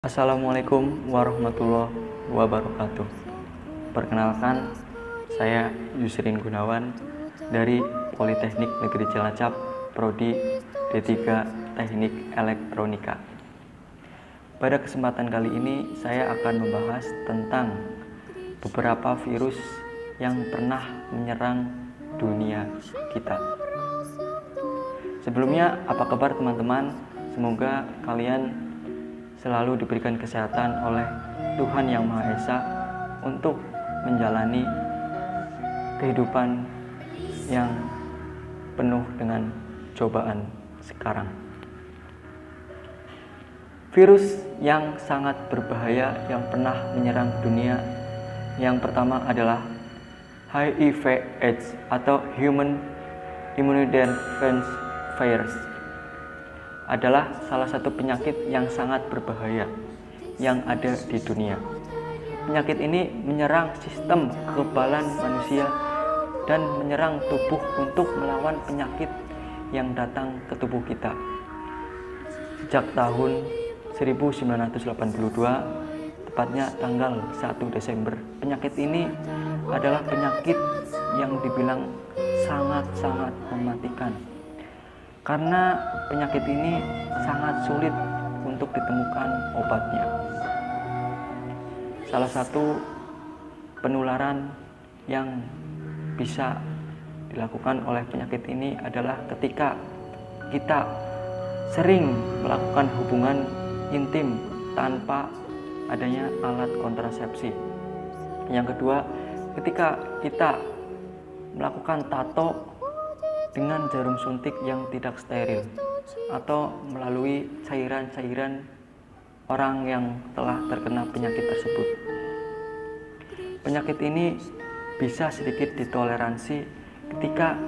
Assalamualaikum warahmatullahi wabarakatuh. Perkenalkan, saya Yusrin Gunawan dari Politeknik Negeri Cilacap, Prodi D3 Teknik Elektronika. Pada kesempatan kali ini, saya akan membahas tentang beberapa virus yang pernah menyerang dunia kita. Sebelumnya, apa kabar teman-teman? Semoga kalian selalu diberikan kesehatan oleh Tuhan Yang Maha Esa untuk menjalani kehidupan yang penuh dengan cobaan sekarang. Virus yang sangat berbahaya yang pernah menyerang dunia yang pertama adalah HIV/AIDS atau Human Immunodeficiency Virus. Adalah salah satu penyakit yang sangat berbahaya yang ada di dunia. Penyakit ini menyerang sistem kekebalan manusia dan menyerang tubuh untuk melawan penyakit yang datang ke tubuh kita. Sejak tahun 1982, tepatnya tanggal 1 Desember, penyakit ini adalah penyakit yang dibilang sangat-sangat mematikan. Karena penyakit ini sangat sulit untuk ditemukan obatnya. Salah satu penularan yang bisa dilakukan oleh penyakit ini adalah ketika kita sering melakukan hubungan intim tanpa adanya alat kontrasepsi. Yang kedua, ketika kita melakukan tato dengan jarum suntik yang tidak steril atau melalui cairan-cairan orang yang telah terkena penyakit tersebut. Penyakit ini bisa sedikit ditoleransi ketika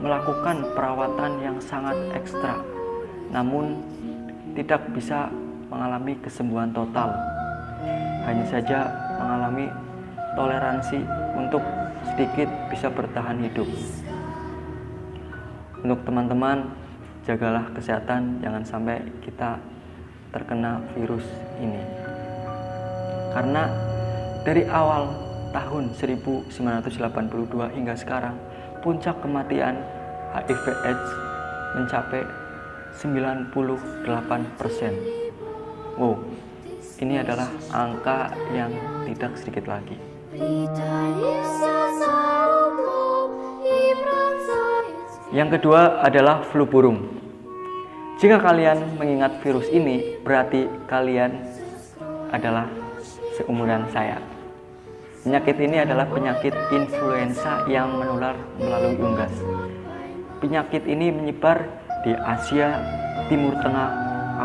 melakukan perawatan yang sangat ekstra, namun tidak bisa mengalami kesembuhan total. Hanya saja mengalami toleransi untuk sedikit bisa bertahan hidup. Untuk teman-teman, jagalah kesehatan, jangan sampai kita terkena virus ini. Karena dari awal tahun 1982 hingga sekarang, puncak kematian HIV/AIDS mencapai 98%. Wow, ini adalah angka yang tidak sedikit lagi. Yang kedua adalah flu burung. Jika kalian mengingat virus ini, berarti kalian adalah seumuran saya. Penyakit ini adalah penyakit influenza yang menular melalui unggas. Penyakit ini menyebar di Asia, Timur Tengah,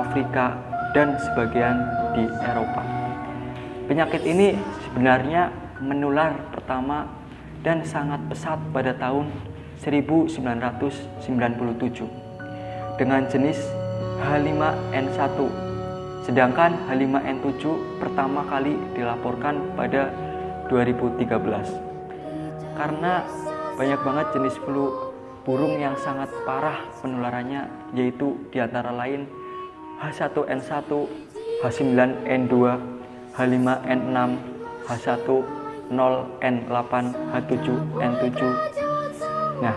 Afrika, dan sebagian di Eropa. Penyakit ini sebenarnya menular pertama dan sangat pesat pada tahun 1997 dengan jenis H5N1, sedangkan H5N7 pertama kali dilaporkan pada 2013. Karena banyak banget jenis flu burung yang sangat parah penularannya, yaitu diantara lain H1N1, H9N2, H5N6, H10N8, H7N7. Nah,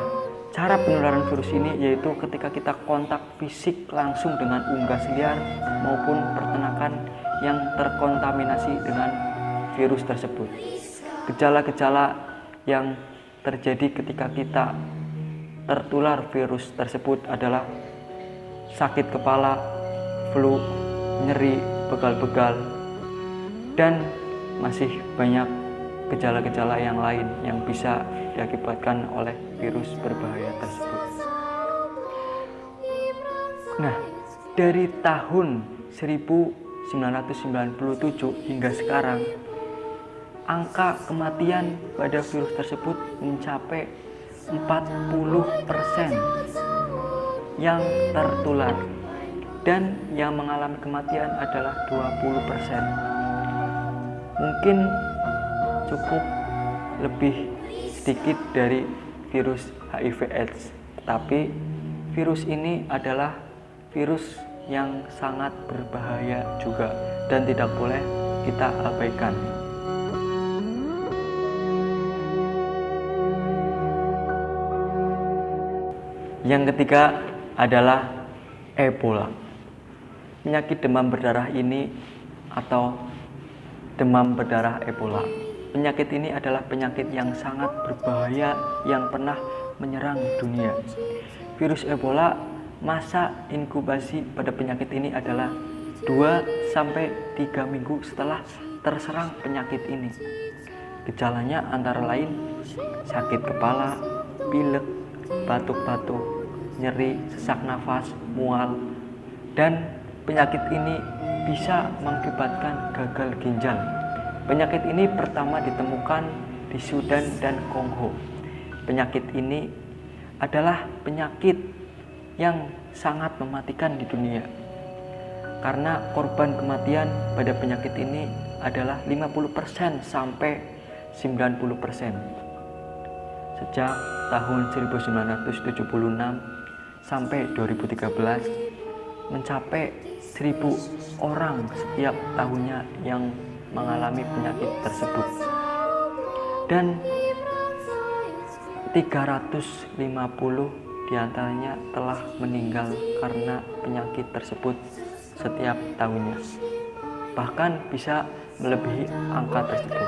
cara penularan virus ini yaitu ketika kita kontak fisik langsung dengan unggas liar maupun peternakan yang terkontaminasi dengan virus tersebut. Gejala-gejala yang terjadi ketika kita tertular virus tersebut adalah sakit kepala, flu, nyeri, pegal-pegal, dan masih banyak gejala-gejala yang lain yang bisa diakibatkan oleh virus berbahaya tersebut. Nah, dari tahun 1997 hingga sekarang, angka kematian pada virus tersebut mencapai 40% yang tertular, dan yang mengalami kematian adalah 20%. Mungkin cukup lebih sedikit dari virus HIV/AIDS, tapi virus ini adalah virus yang sangat berbahaya juga dan tidak boleh kita abaikan. Yang ketiga adalah Ebola. Penyakit demam berdarah ini atau demam berdarah Ebola. Penyakit ini adalah penyakit yang sangat berbahaya yang pernah menyerang dunia. Virus Ebola, masa inkubasi pada penyakit ini adalah 2-3 minggu setelah terserang penyakit ini. Gejalanya antara lain sakit kepala, pilek, batuk-batuk, nyeri, sesak nafas, mual, dan penyakit ini bisa mengakibatkan gagal ginjal. Penyakit ini pertama ditemukan di Sudan dan Kongo. Penyakit ini adalah penyakit yang sangat mematikan di dunia. Karena korban kematian pada penyakit ini adalah 50% sampai 90%. Sejak tahun 1976 sampai 2013 mencapai 1.000 orang setiap tahunnya yang mengalami penyakit tersebut. Dan 350 diantaranya telah meninggal karena penyakit tersebut setiap tahunnya. Bahkan bisa melebihi angka tersebut.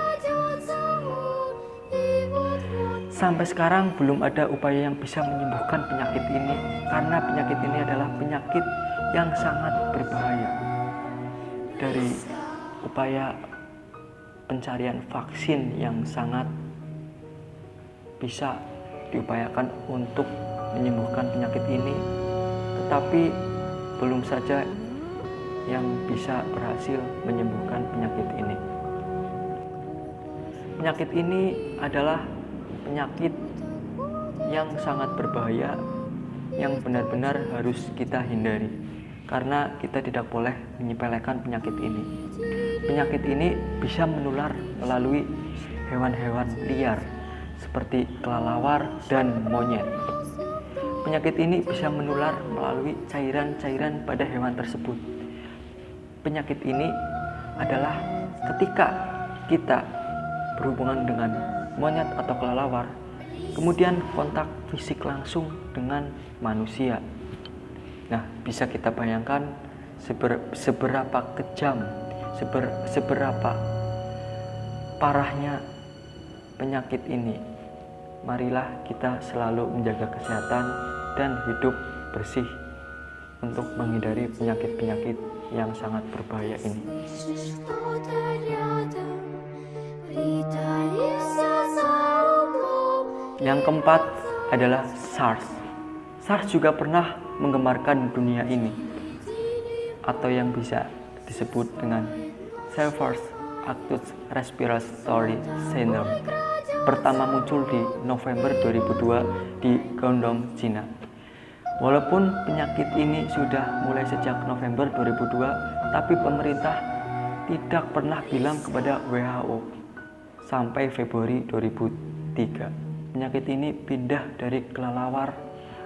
Sampai sekarang belum ada upaya yang bisa menyembuhkan penyakit ini karena penyakit ini adalah penyakit yang sangat berbahaya. Dari upaya pencarian vaksin yang sangat bisa diupayakan untuk menyembuhkan penyakit ini, tetapi belum saja yang bisa berhasil menyembuhkan penyakit ini. Penyakit ini adalah penyakit yang sangat berbahaya yang benar-benar harus kita hindari karena kita tidak boleh menyepelekan penyakit ini. Penyakit ini bisa menular melalui hewan-hewan liar seperti kelelawar dan monyet. Penyakit ini bisa menular melalui cairan-cairan pada hewan tersebut. Penyakit ini adalah ketika kita berhubungan dengan monyet atau kelelawar, kemudian kontak fisik langsung dengan manusia. Nah, bisa kita bayangkan seberapa kejam, seberapa parahnya penyakit ini. Marilah kita selalu menjaga kesehatan dan hidup bersih untuk menghindari penyakit-penyakit yang sangat berbahaya ini. Yang keempat adalah SARS. SARS juga pernah menggemarkan dunia ini, atau yang bisa disebut dengan Severe Acute Respiratory Syndrome. Pertama muncul di November 2002 di Guangdong, Cina. Walaupun penyakit ini sudah mulai sejak November 2002, tapi pemerintah tidak pernah bilang kepada WHO sampai Februari 2003. Penyakit ini pindah dari kelelawar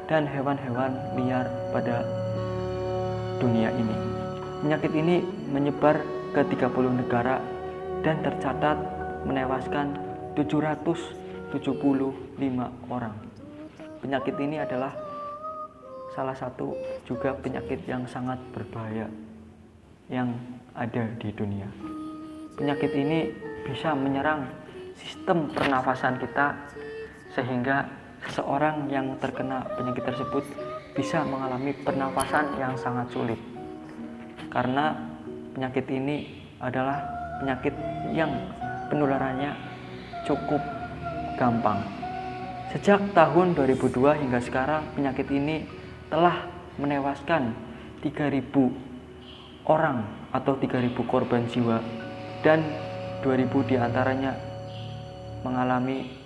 dan hewan-hewan liar pada dunia ini. Penyakit ini menyebar ke 30 negara dan tercatat menewaskan 775 orang. Penyakit ini adalah salah satu juga penyakit yang sangat berbahaya yang ada di dunia. Penyakit ini bisa menyerang sistem pernafasan kita sehingga seseorang yang terkena penyakit tersebut bisa mengalami pernafasan yang sangat sulit. Karena penyakit ini adalah penyakit yang penularannya cukup gampang. Sejak tahun 2002 hingga sekarang penyakit ini telah menewaskan 3.000 orang atau 3.000 korban jiwa dan 2.000 diantaranya mengalami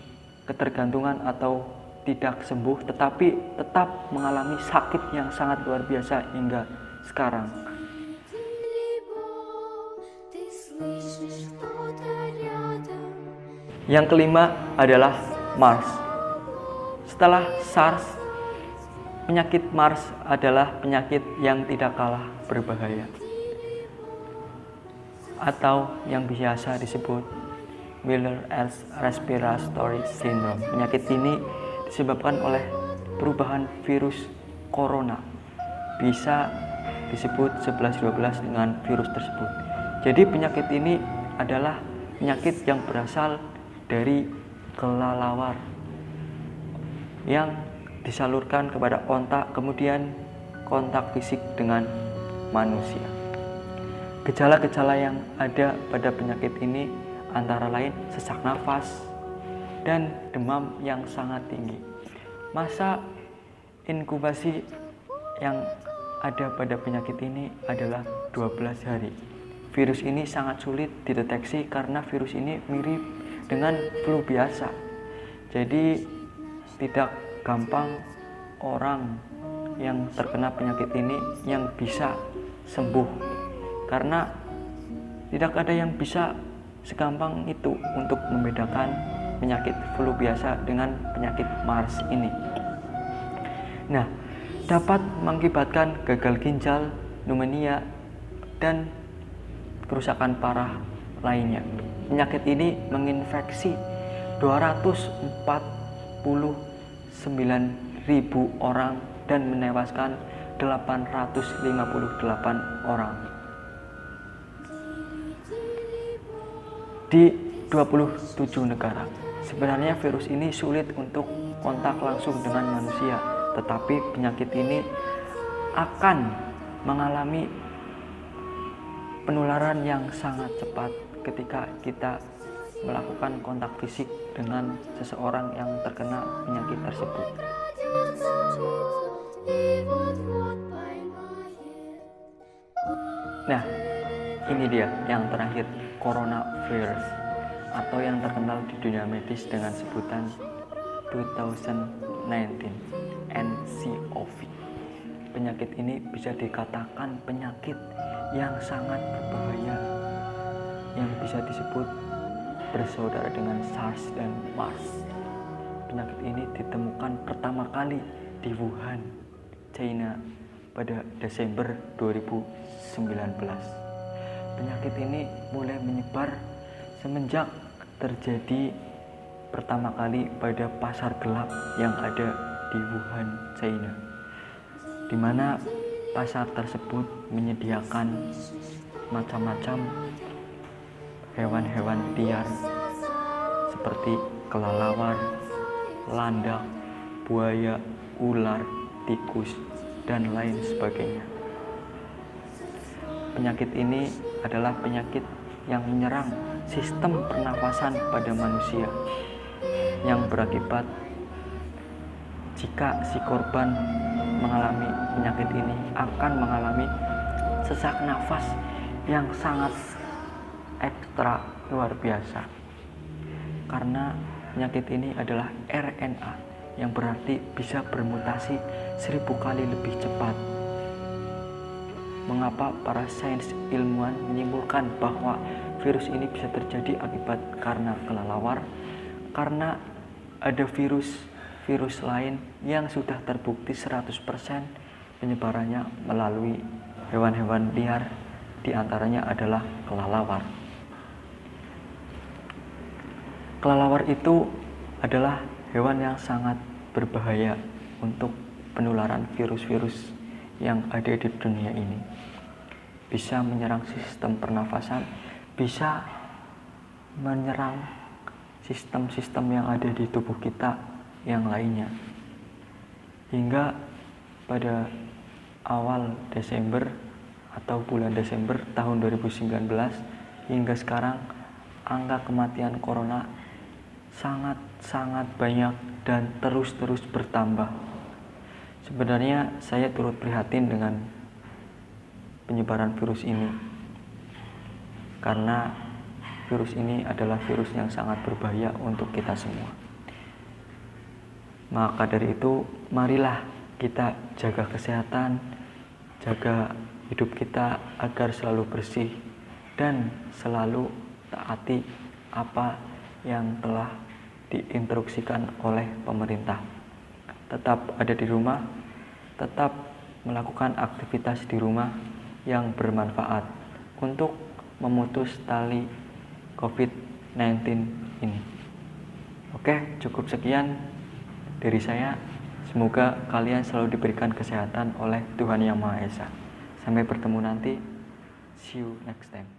ketergantungan atau tidak sembuh tetapi tetap mengalami sakit yang sangat luar biasa hingga sekarang. Yang kelima adalah MERS. Setelah SARS, Penyakit MARS adalah penyakit yang tidak kalah berbahaya, atau yang biasa disebut Miller-Ehr's Respiratory Syndrome. Penyakit ini disebabkan oleh perubahan virus corona. Bisa disebut 11-12 dengan virus tersebut. Jadi penyakit ini adalah penyakit yang berasal dari kelelawar yang disalurkan kepada onta, kemudian kontak fisik dengan manusia. Gejala-gejala yang ada pada penyakit ini antara lain sesak nafas dan demam yang sangat tinggi. Masa inkubasi yang ada pada penyakit ini adalah 12 hari. Virus ini sangat sulit dideteksi karena virus ini mirip dengan flu biasa. Jadi tidak gampang orang yang terkena penyakit ini yang bisa sembuh, karena tidak ada yang bisa segampang itu untuk membedakan penyakit flu biasa dengan penyakit MARS ini. Nah, dapat mengakibatkan gagal ginjal, pneumonia, dan kerusakan parah lainnya. Penyakit ini menginfeksi 249.000 orang dan menewaskan 858 orang. Di 27 negara. Sebenarnya virus ini sulit untuk kontak langsung dengan manusia, tetapi penyakit ini akan mengalami penularan yang sangat cepat ketika kita melakukan kontak fisik dengan seseorang yang terkena penyakit tersebut. Nah, ini dia yang terakhir, coronavirus, atau yang terkenal di dunia medis dengan sebutan 2019 nCoV. Penyakit ini bisa dikatakan penyakit yang sangat berbahaya, yang bisa disebut bersaudara dengan SARS dan MERS. Penyakit ini ditemukan pertama kali di Wuhan, China pada Desember 2019. Penyakit ini mulai menyebar semenjak terjadi pertama kali pada pasar gelap yang ada di Wuhan, China, di mana pasar tersebut menyediakan macam-macam hewan-hewan liar seperti kelelawar, landak, buaya, ular, tikus, dan lain sebagainya. Penyakit ini adalah penyakit yang menyerang sistem pernafasan pada manusia, yang berakibat jika si korban mengalami penyakit ini akan mengalami sesak nafas yang sangat ekstra luar biasa, karena penyakit ini adalah RNA yang berarti bisa bermutasi 1000 kali lebih cepat. Mengapa para sains ilmuwan menyimpulkan bahwa virus ini bisa terjadi akibat karena kelelawar? Karena ada virus lain yang sudah terbukti 100% penyebarannya melalui hewan-hewan liar, diantaranya adalah kelelawar. Kelelawar itu adalah hewan yang sangat berbahaya untuk penularan virus-virus yang ada di dunia ini. Bisa menyerang sistem pernafasan, bisa menyerang sistem-sistem yang ada di tubuh kita yang lainnya. Hingga pada awal Desember atau bulan Desember tahun 2019 hingga sekarang, angka kematian corona sangat banyak dan terus bertambah. Sebenarnya saya turut prihatin dengan penyebaran virus ini, karena virus ini adalah virus yang sangat berbahaya untuk kita semua. Maka dari itu, marilah kita jaga kesehatan, jaga hidup kita agar selalu bersih dan selalu taati apa yang telah diinstruksikan oleh pemerintah. Tetap ada di rumah, tetap melakukan aktivitas di rumah yang bermanfaat untuk memutus tali COVID-19 ini. Oke, cukup sekian dari saya. Semoga kalian selalu diberikan kesehatan oleh Tuhan Yang Maha Esa. Sampai bertemu nanti. See you next time.